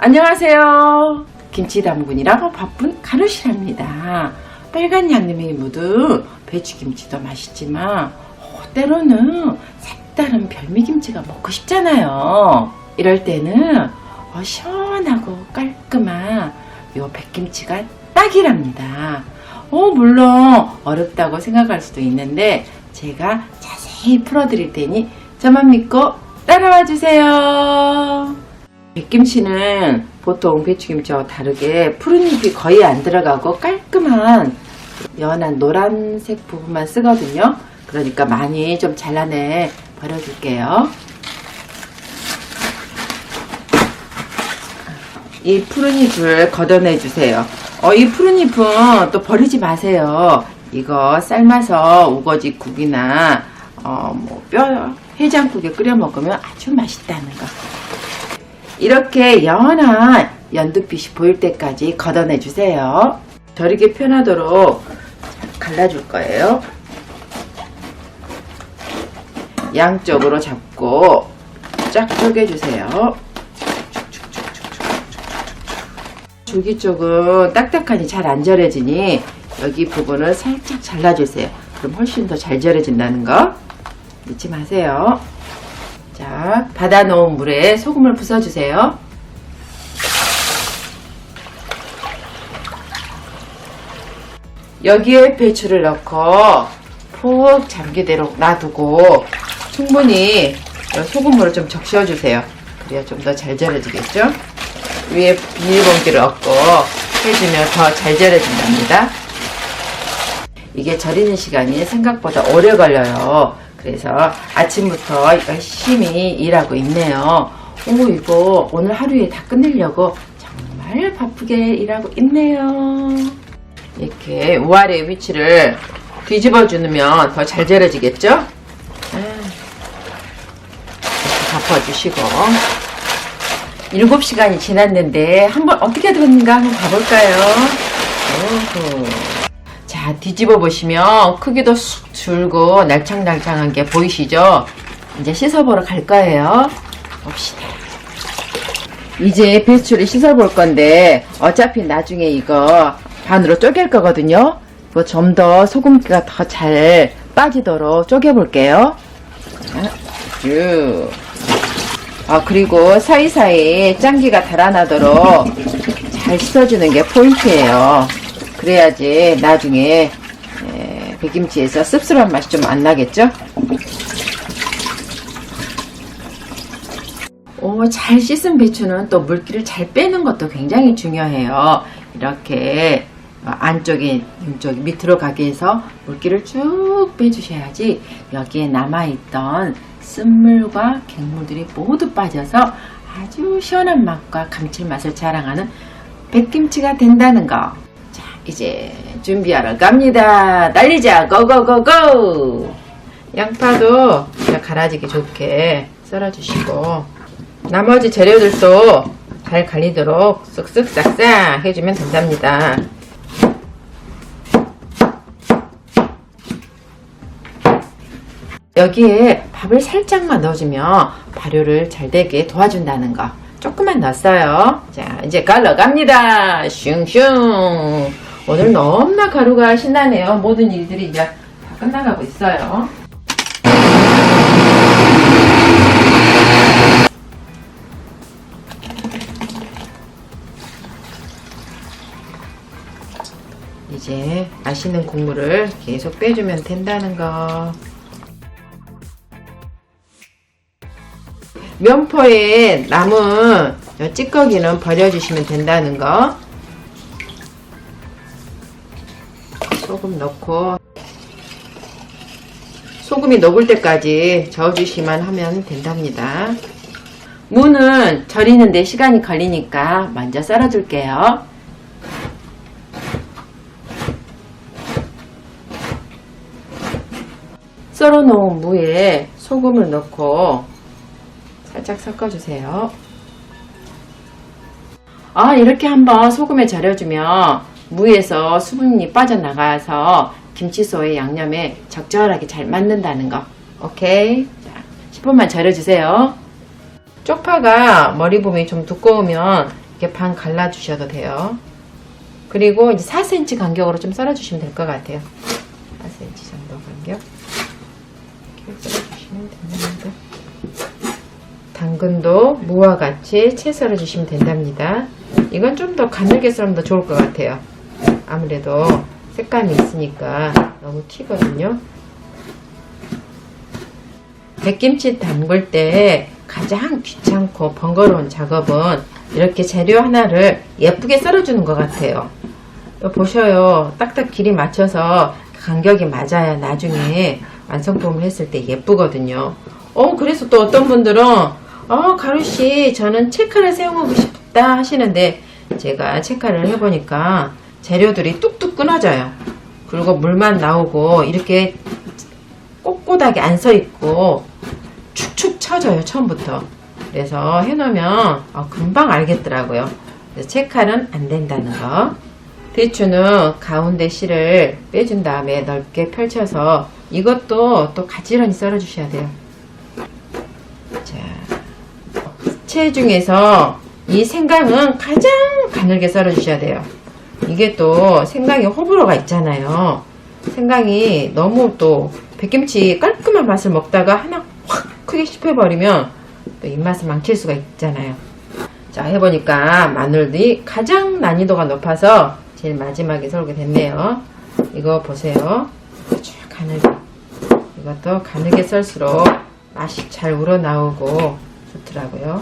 안녕하세요. 김치 담근이라 바쁜 가루실합니다. 빨간 양념이 묻은 배추김치도 맛있지만 때로는 색다른 별미김치가 먹고 싶잖아요. 이럴 때는 시원하고 깔끔한 요 백김치가 딱이랍니다. 물론 어렵다고 생각할 수도 있는데 제가 자세히 풀어드릴 테니 저만 믿고 따라와 주세요. 백김치는 보통 배추김치와 다르게 푸른잎이 거의 안 들어가고 깔끔한 연한 노란색 부분만 쓰거든요. 그러니까 많이 좀 잘라내 버려줄게요. 이 푸른잎을 걷어내 주세요. 이 푸른잎은 또 버리지 마세요. 이거 삶아서 우거지 국이나 뼈 해장국에 끓여 먹으면 아주 맛있다는 거. 이렇게 연한 연두빛이 보일 때까지 걷어내 주세요. 절이기 편하도록 갈라줄 거예요. 양쪽으로 잡고 쫙 쪼개주세요. 줄기 쪽은 딱딱하니 잘 안 절여지니 여기 부분을 살짝 잘라주세요. 그럼 훨씬 더 잘 절여진다는 거 잊지 마세요. 자, 받아놓은 물에 소금을 부숴주세요. 여기에 배추를 넣고 푹 잠기도록 놔두고 충분히 소금물을 좀 적셔주세요. 그래야 좀 더 잘 절여지겠죠? 위에 비닐봉지를 얹고 해주면 더 잘 절여진답니다. 이게 절이는 시간이 생각보다 오래 걸려요. 그래서 아침부터 열심히 일하고 있네요. 이거 오늘 하루에 다 끝내려고 정말 바쁘게 일하고 있네요. 이렇게 우아래 위치를 뒤집어 주면 더 잘 절여지겠죠? 이렇게 덮어주시고 7시간이 지났는데 한번 어떻게 됐는가 한번 봐볼까요? 자, 뒤집어 보시면 크기도 쑥 줄고 날창날창한 게 보이시죠? 이제 씻어보러 갈 거예요. 봅시다. 이제 배추를 씻어볼 건데 어차피 나중에 이거 반으로 쪼갤 거거든요. 이거 좀 더 소금기가 더 잘 빠지도록 쪼개볼게요. 쭉. 그리고 사이사이 짠기가 달아나도록 잘 씻어주는 게 포인트예요. 그래야지 나중에 백김치에서 씁쓸한 맛이 좀 안 나겠죠? 잘 씻은 배추는 또 물기를 잘 빼는 것도 굉장히 중요해요. 이렇게 안쪽에 밑으로 가게 해서 물기를 쭉 빼주셔야지 여기에 남아있던 쓴물과 갱물들이 모두 빠져서 아주 시원한 맛과 감칠맛을 자랑하는 백김치가 된다는 거. 자, 이제 준비하러 갑니다. 달리자. 고고고고. 양파도 갈아지기 좋게 썰어주시고 나머지 재료들도 잘 갈리도록 쓱쓱 싹싹 해주면 된답니다. 여기에 밥을 살짝만 넣어주면 발효를 잘 되게 도와준다는 거. 조금만 넣었어요. 자, 이제 갈러 갑니다. 슝슝. 오늘 너무나 가루가 신나네요. 모든 일들이 이제 다 끝나가고 있어요. 이제 맛있는 국물을 계속 빼주면 된다는 거. 면포에 남은 찌꺼기는 버려주시면 된다는 거. 소금 넣고 소금이 녹을 때까지 저어주시기만 하면 된답니다. 무는 절이는데 시간이 걸리니까 먼저 썰어줄게요. 썰어놓은 무에 소금을 넣고 살짝 섞어주세요. 이렇게 한번 소금에 절여주면 무에서 수분이 빠져나가서 김치소의 양념에 적절하게 잘 맞는다는 거. 오케이. 자, 10분만 절여주세요. 쪽파가 머리 부분이 좀 두꺼우면 이렇게 반 갈라주셔도 돼요. 그리고 이제 4cm 간격으로 좀 썰어주시면 될 것 같아요. 4cm 정도 간격. 이렇게 썰어주시면 됩니다. 당근도 무와 같이 채 썰어주시면 된답니다. 이건 좀 더 가늘게 썰면 더 좋을 것 같아요. 아무래도 색감이 있으니까 너무 튀거든요. 백김치 담글 때 가장 귀찮고 번거로운 작업은 이렇게 재료 하나를 예쁘게 썰어주는 것 같아요. 보셔요. 딱딱 길이 맞춰서 간격이 맞아야 나중에 완성품을 했을 때 예쁘거든요. 그래서 또 어떤 분들은 가루씨 저는 채칼을 사용하고 싶다 하시는데, 제가 채칼을 해보니까 재료들이 뚝뚝 끊어져요. 그리고 물만 나오고 이렇게 꼿꼿하게 안 서 있고 축축 처져요, 처음부터. 그래서 해놓으면 금방 알겠더라고요. 채칼은 안 된다는 거. 대추는 가운데 실을 빼준 다음에 넓게 펼쳐서 이것도 또 가지런히 썰어 주셔야 돼요. 자, 채 중에서 이 생강은 가장 가늘게 썰어 주셔야 돼요. 이게 또 생강에 호불호가 있잖아요. 생강이 너무 또 백김치 깔끔한 맛을 먹다가 하나 확 크게 씹혀버리면 또 입맛을 망칠 수가 있잖아요. 자, 해보니까 마늘이 가장 난이도가 높아서 제일 마지막에 썰게 됐네요. 이거 보세요. 아주 가늘게. 이것도 가늘게 썰수록 맛이 잘 우러나오고 좋더라고요.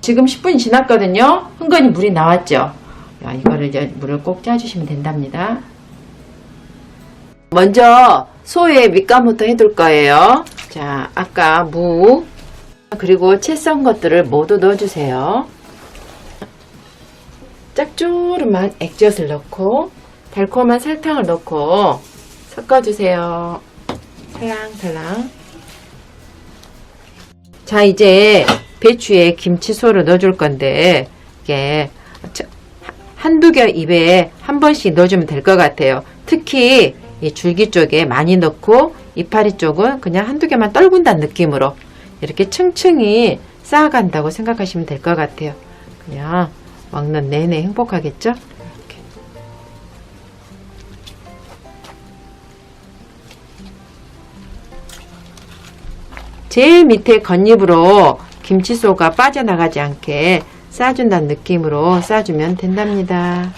지금 10분이 지났거든요. 흥건히 물이 나왔죠. 이거를 이제 물을 꼭 짜주시면 된답니다. 먼저 소의 밑간부터 해둘 거예요. 자, 아까 무 그리고 채 썬 것들을 모두 넣어주세요. 짭조름한 액젓을 넣고 달콤한 설탕을 넣고 섞어주세요. 살랑살랑. 자, 이제 배추에 김치소를 넣어줄 건데 이게 한두 겹 입에 한 번씩 넣어주면 될 것 같아요. 특히 이 줄기 쪽에 많이 넣고 이파리 쪽은 그냥 한두 개만 떨군다는 느낌으로 이렇게 층층이 쌓아간다고 생각하시면 될 것 같아요. 그냥 먹는 내내 행복하겠죠? 이렇게. 제일 밑에 겉잎으로 김치소가 빠져나가지 않게 싸준다는 느낌으로 싸주면 된답니다.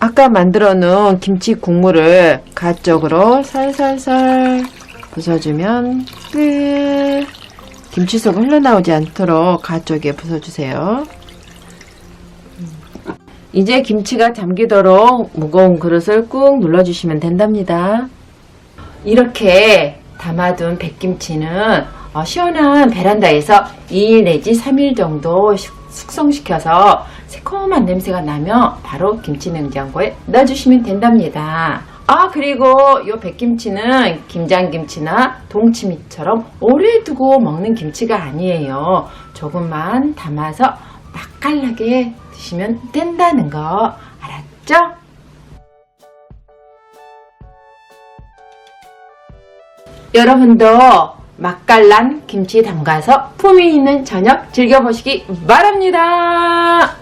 아까 만들어 놓은 김치 국물을 가 쪽으로 살살살 부숴주면 끝. 김치소가 흘러나오지 않도록 가 쪽에 부숴주세요. 이제 김치가 잠기도록 무거운 그릇을 꾹 눌러주시면 된답니다. 이렇게 담아둔 백김치는 시원한 베란다에서 2일 내지 3일 정도 숙성시켜서 새콤한 냄새가 나면 바로 김치냉장고에 넣어주시면 된답니다. 그리고 이 백김치는 김장김치나 동치미처럼 오래 두고 먹는 김치가 아니에요. 조금만 담아서 맛깔나게 드시면 된다는 거 알았죠? 여러분도 맛깔난 김치 담가서 품위 있는 저녁 즐겨보시기 바랍니다.